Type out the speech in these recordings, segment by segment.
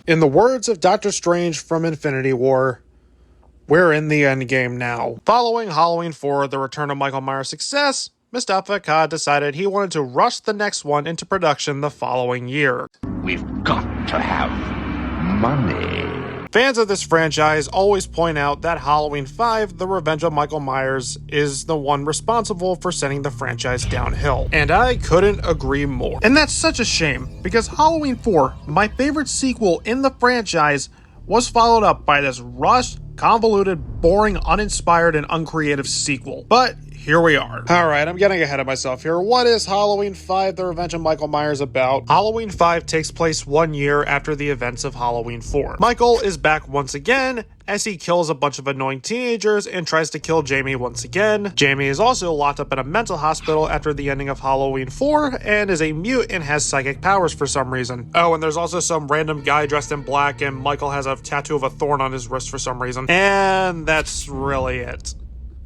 In the words of Doctor Strange from Infinity War, we're in the endgame now. Following Halloween 4, the return of Michael Myers' success, Mustafa Akkad decided he wanted to rush the next one into production the following year. We've got to have money. Fans of this franchise always point out that Halloween 5, The Revenge of Michael Myers, is the one responsible for sending the franchise downhill. And I couldn't agree more. And that's such a shame, because Halloween 4, my favorite sequel in the franchise, was followed up by this rushed, convoluted, boring, uninspired, and uncreative sequel. But here we are. Alright, I'm getting ahead of myself here. What is Halloween 5, The Revenge of Michael Myers about? Halloween 5 takes place 1 year after the events of Halloween 4. Michael is back once again, as he kills a bunch of annoying teenagers and tries to kill Jamie once again. Jamie is also locked up in a mental hospital after the ending of Halloween 4 and is a mute and has psychic powers for some reason. Oh, and there's also some random guy dressed in black and Michael has a tattoo of a thorn on his wrist for some reason. And that's really it.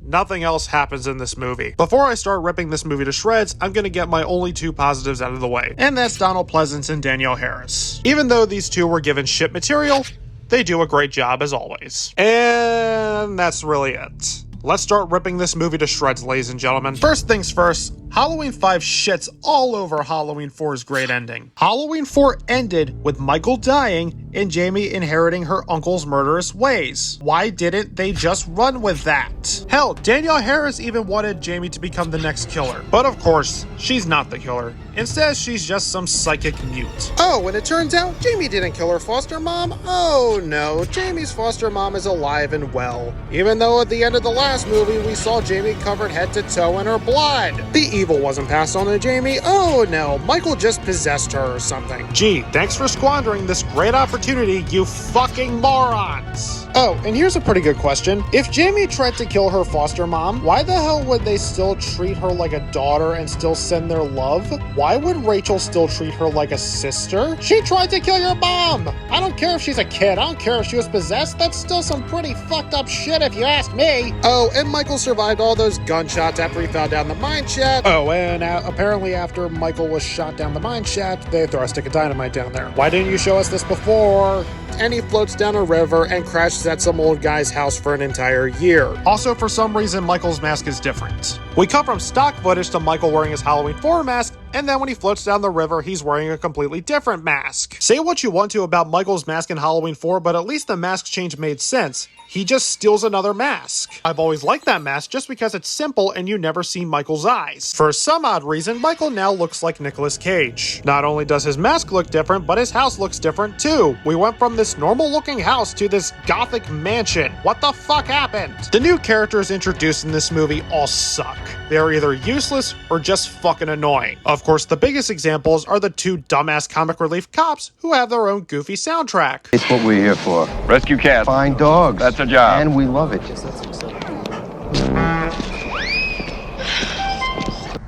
Nothing else happens in this movie. Before I start ripping this movie to shreds, I'm gonna get my only two positives out of the way, and that's Donald Pleasence and Danielle Harris. Even though these two were given shit material, they do a great job as always. And that's really it. Let's start ripping this movie to shreds, ladies and gentlemen. First things first, Halloween 5 shits all over Halloween 4's great ending. Halloween 4 ended with Michael dying and Jamie inheriting her uncle's murderous ways. Why didn't they just run with that? Hell, Danielle Harris even wanted Jamie to become the next killer. But of course, she's not the killer. Instead, she's just some psychic mute. Oh, and it turns out Jamie didn't kill her foster mom? Oh no, Jamie's foster mom is alive and well. Even though at the end of the last movie, we saw Jamie covered head to toe in her blood. The evil wasn't passed on to Jamie. Oh no, Michael just possessed her or something. Gee, thanks for squandering this great opportunity, you fucking morons. Oh, and here's a pretty good question. If Jamie tried to kill her foster mom, why the hell would they still treat her like a daughter and still send their love? Why would Rachel still treat her like a sister? She tried to kill your mom! I don't care if she's a kid, I don't care if she was possessed, that's still some pretty fucked up shit if you ask me. Oh, and Michael survived all those gunshots after he fell down the mine shaft. Oh, and apparently after Michael was shot down the mine shaft, they throw a stick of dynamite down there. Why didn't you show us this before? And he floats down a river and crashes at some old guy's house for an entire year. Also, for some reason, Michael's mask is different. We cut from stock footage to Michael wearing his Halloween 4 mask, and then when he floats down the river, he's wearing a completely different mask. Say what you want to about Michael's mask in Halloween 4, but at least the mask change made sense. He just steals another mask. I've always liked that mask just because it's simple and you never see Michael's eyes. For some odd reason, Michael now looks like Nicolas Cage. Not only does his mask look different, but his house looks different too. We went from this normal looking house to this gothic mansion. What the fuck happened? The new characters introduced in this movie all suck. They're either useless or just fucking annoying. Of course, the biggest examples are the two dumbass comic relief cops who have their own goofy soundtrack. It's what we're here for. Rescue cats. Find dogs. That's a job. And we love it.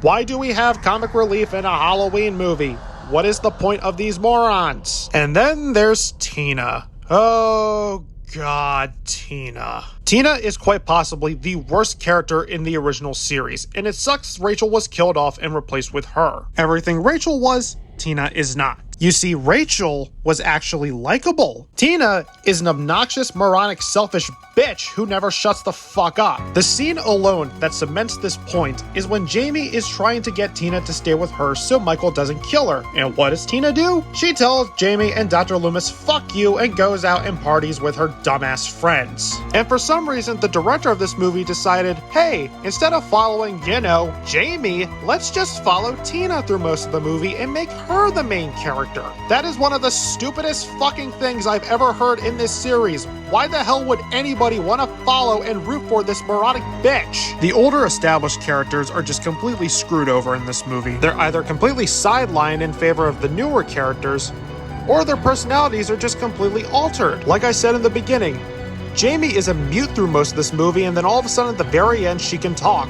Why do we have comic relief in a Halloween movie? What is the point of these morons? And then there's Tina. Oh God, Tina. Tina is quite possibly the worst character in the original series, and it sucks Rachel was killed off and replaced with her. Everything Rachel was, Tina is not. You see, Rachel was actually likable. Tina is an obnoxious, moronic, selfish bitch who never shuts the fuck up. The scene alone that cements this point is when Jamie is trying to get Tina to stay with her so Michael doesn't kill her. And what does Tina do? She tells Jamie and Dr. Loomis fuck you and goes out and parties with her dumbass friends. And for some reason, the director of this movie decided, hey, instead of following, Jamie, let's just follow Tina through most of the movie and make her the main character. That is one of the stupidest fucking things I've ever heard in this series. Why the hell would anybody want to follow and root for this moronic bitch? The older established characters are just completely screwed over in this movie. They're either completely sidelined in favor of the newer characters, or their personalities are just completely altered. Like I said in the beginning, Jamie is a mute through most of this movie, and then all of a sudden at the very end she can talk.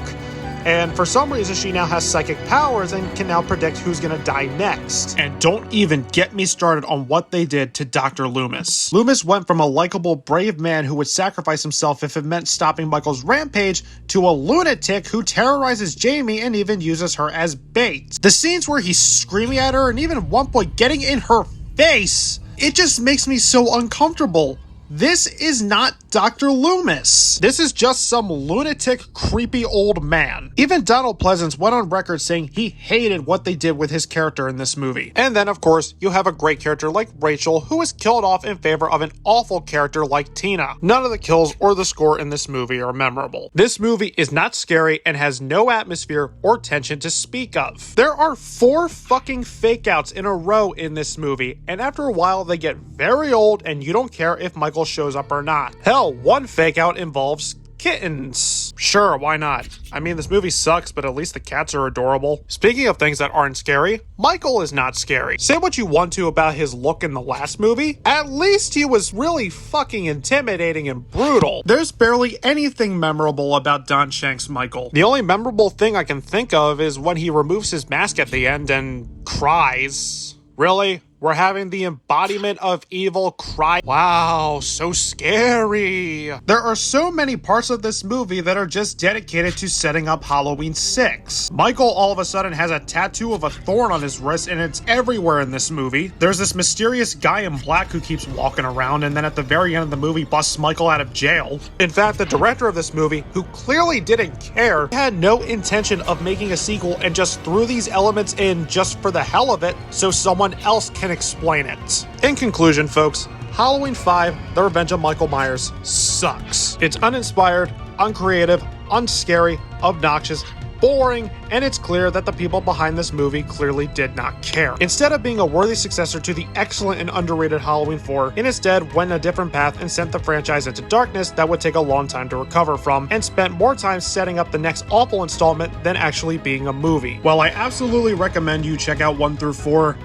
And for some reason, she now has psychic powers and can now predict who's gonna die next. And don't even get me started on what they did to Dr. Loomis. Loomis went from a likable, brave man who would sacrifice himself if it meant stopping Michael's rampage to a lunatic who terrorizes Jamie and even uses her as bait. The scenes where he's screaming at her and even at one point getting in her face It just makes me so uncomfortable. This is not Dr. Loomis. This is just some lunatic, creepy old man. Even Donald Pleasance went on record saying he hated what they did with his character in this movie. And then, of course, you have a great character like Rachel, who is killed off in favor of an awful character like Tina. None of the kills or the score in this movie are memorable. This movie is not scary and has no atmosphere or tension to speak of. There are 4 fucking fake outs in a row in this movie, and after a while they get very old and you don't care if Michael shows up or not. Hell, one fake out involves kittens. Sure, why not? I mean, this movie sucks, but at least the cats are adorable. Speaking of things that aren't scary, Michael is not scary. Say what you want to about his look in the last movie, at least he was really fucking intimidating and brutal. There's barely anything memorable about Don Shank's Michael. The only memorable thing I can think of is when he removes his mask at the end and cries. Really? We're having the embodiment of evil cry. Wow, so scary. There are so many parts of this movie that are just dedicated to setting up Halloween 6. Michael all of a sudden has a tattoo of a thorn on his wrist, and it's everywhere in this movie. There's this mysterious guy in black who keeps walking around, and then at the very end of the movie busts Michael out of jail. In fact, the director of this movie, who clearly didn't care, had no intention of making a sequel and just threw these elements in just for the hell of it so someone else can explain it. In conclusion, folks, Halloween 5, The Revenge of Michael Myers sucks. It's uninspired, uncreative, unscary, obnoxious, boring, and it's clear that the people behind this movie clearly did not care. Instead of being a worthy successor to the excellent and underrated Halloween 4, it instead went a different path and sent the franchise into darkness that would take a long time to recover from, and spent more time setting up the next awful installment than actually being a movie. While I absolutely recommend you check out 1 through 4,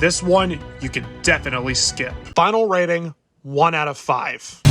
this one you can definitely skip. Final rating, 1 out of 5.